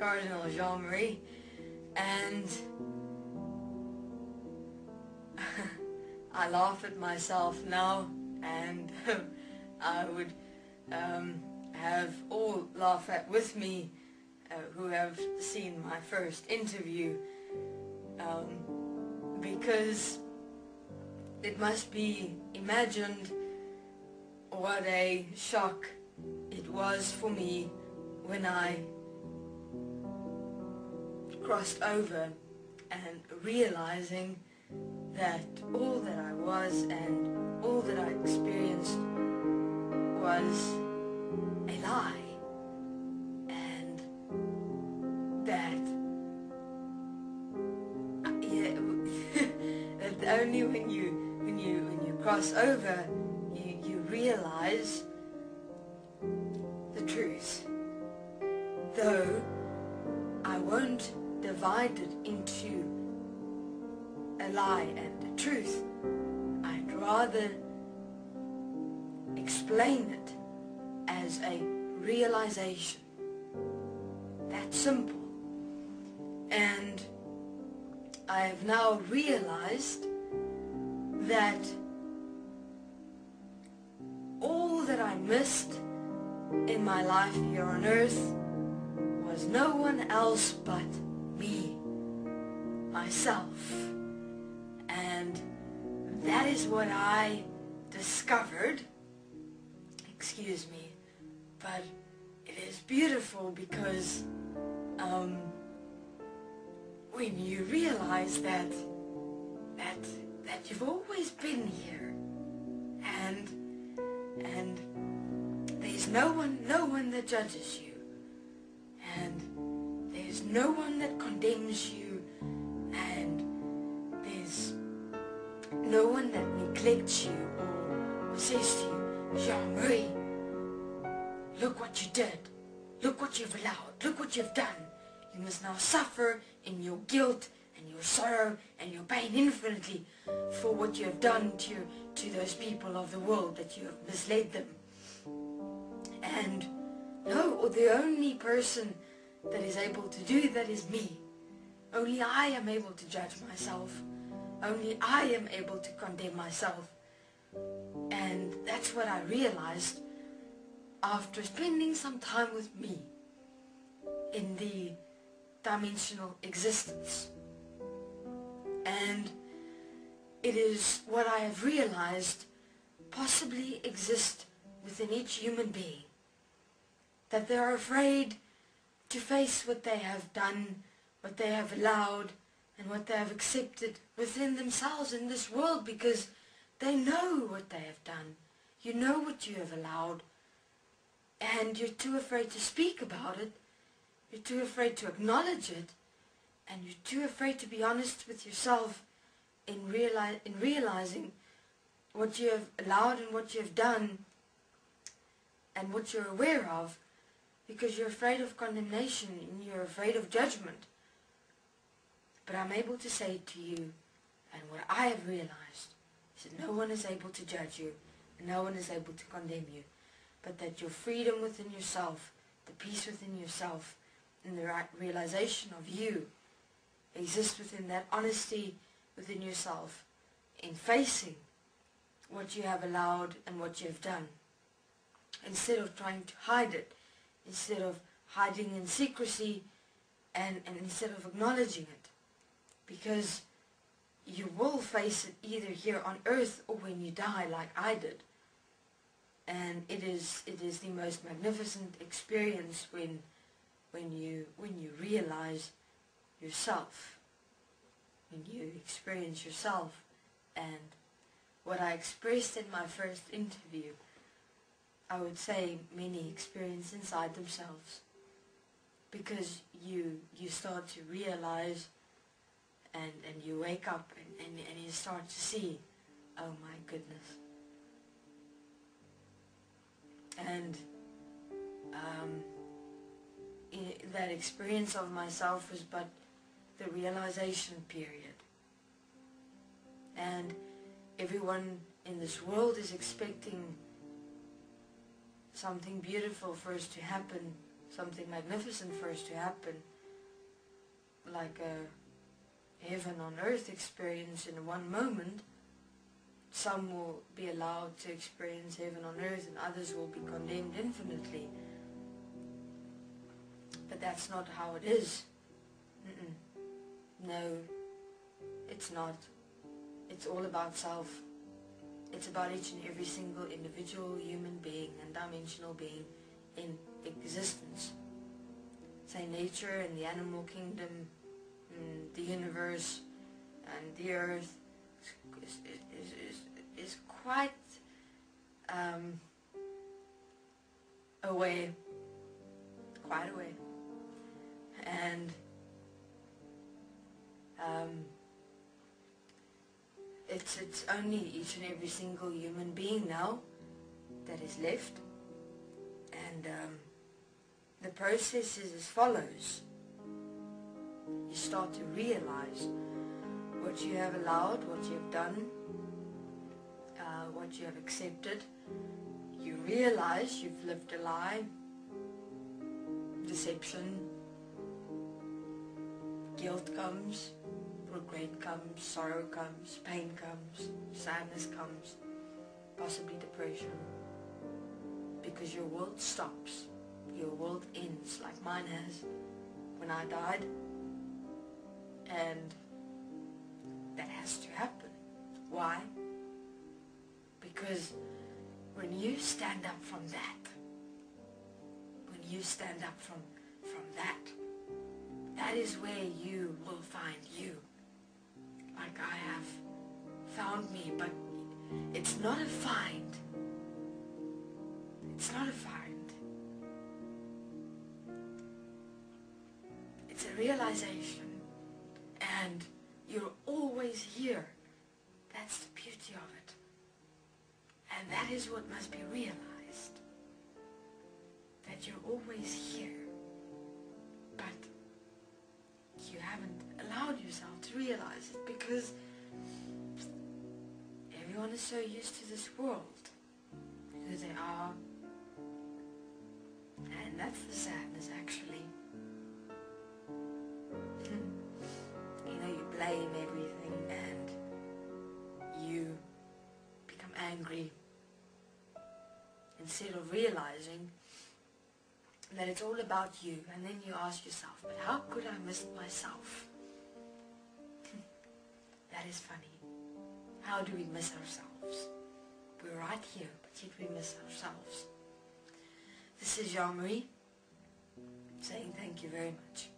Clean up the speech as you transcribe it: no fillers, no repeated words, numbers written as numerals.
Kardinaal Jean-Marie, and I laugh at myself now, and I would have all laugh at with me who have seen my first interview, because it must be imagined what a shock it was for me when I crossed over and realizing that all that I was and all that I experienced was a lie, and that that only when you cross over you realize the truth. Though I won't divide it into a lie and the truth, I'd rather explain it as a realization. That's simple. And I have now realized that all that I missed in my life here on earth was no one else but me, myself. And that is what I discovered. Excuse me, but it is beautiful because when you realize that you've always been here, and there's no one that judges you, and there's no one that condemns you, and there's no one that neglects you or says to you, Jean-Marie, look what you did, look what you've allowed, look what you've done. You must now suffer in your guilt and your sorrow and your pain infinitely for what you have done to those people of the world, that you have misled them. And no, the only person that is able to do that is me. Only I am able to judge myself. Only I am able to condemn myself. And that's what I realized after spending some time with me in the dimensional existence. And it is what I have realized possibly exists within each human being, that they are afraid to face what they have done, what they have allowed, and what they have accepted within themselves in this world, because they know what they have done. You know what you have allowed, and you're too afraid to speak about it, you're too afraid to acknowledge it, and you're too afraid to be honest with yourself in realizing what you have allowed and what you have done and what you're aware of, because you're afraid of condemnation and you're afraid of judgment. But I'm able to say to you, and what I have realized, is that no one is able to judge you, and no one is able to condemn you, but that your freedom within yourself, the peace within yourself, and the right realization of you exists within that honesty within yourself, in facing what you have allowed and what you have done, instead of trying to hide it, instead of hiding in secrecy, and instead of acknowledging it, because you will face it either here on earth or when you die, like I did. And it is the most magnificent experience when you realize yourself, when you experience yourself. And what I expressed in my first interview, I would say many experience inside themselves, because you start to realize, and you wake up and you start to see, oh my goodness. And that experience of myself was but the realization period. And everyone in this world is expecting something beautiful for us to happen, something magnificent for us to happen. like a heaven on earth experience in one moment. Some will be allowed to experience heaven on earth and others will be condemned infinitely. But that's not how it is. No, it's not. It's all about self. It's about each and every single individual human being and dimensional being in existence. Say nature and the animal kingdom, and the universe and the earth is quite away. Quite away. And it's only each and every single human being now that is left. And the process is as follows. You start to realize what you have allowed, what you have done, what you have accepted. You realize you've lived a lie, deception, guilt comes, regret comes, sorrow comes, pain comes, sadness comes, possibly depression, because your world stops, your world ends like mine has when I died, and that has to happen. Why? Because when you stand up from that, when you stand up from that, that is where you will find you. Like I have found me, but it's not a find. It's not a find. It's a realization, and you're always here. That's the beauty of it. And that is what must be realized. That you're always here. But you haven't allowed yourself to realize it because everyone is so used to this world, who they are, and that's the sadness actually. You know, you blame everything and you become angry instead of realizing that it's all about you. And then you ask yourself, but how could I miss myself? That is funny. How do we miss ourselves? We're right here, but yet we miss ourselves. This is Jean-Marie saying thank you very much.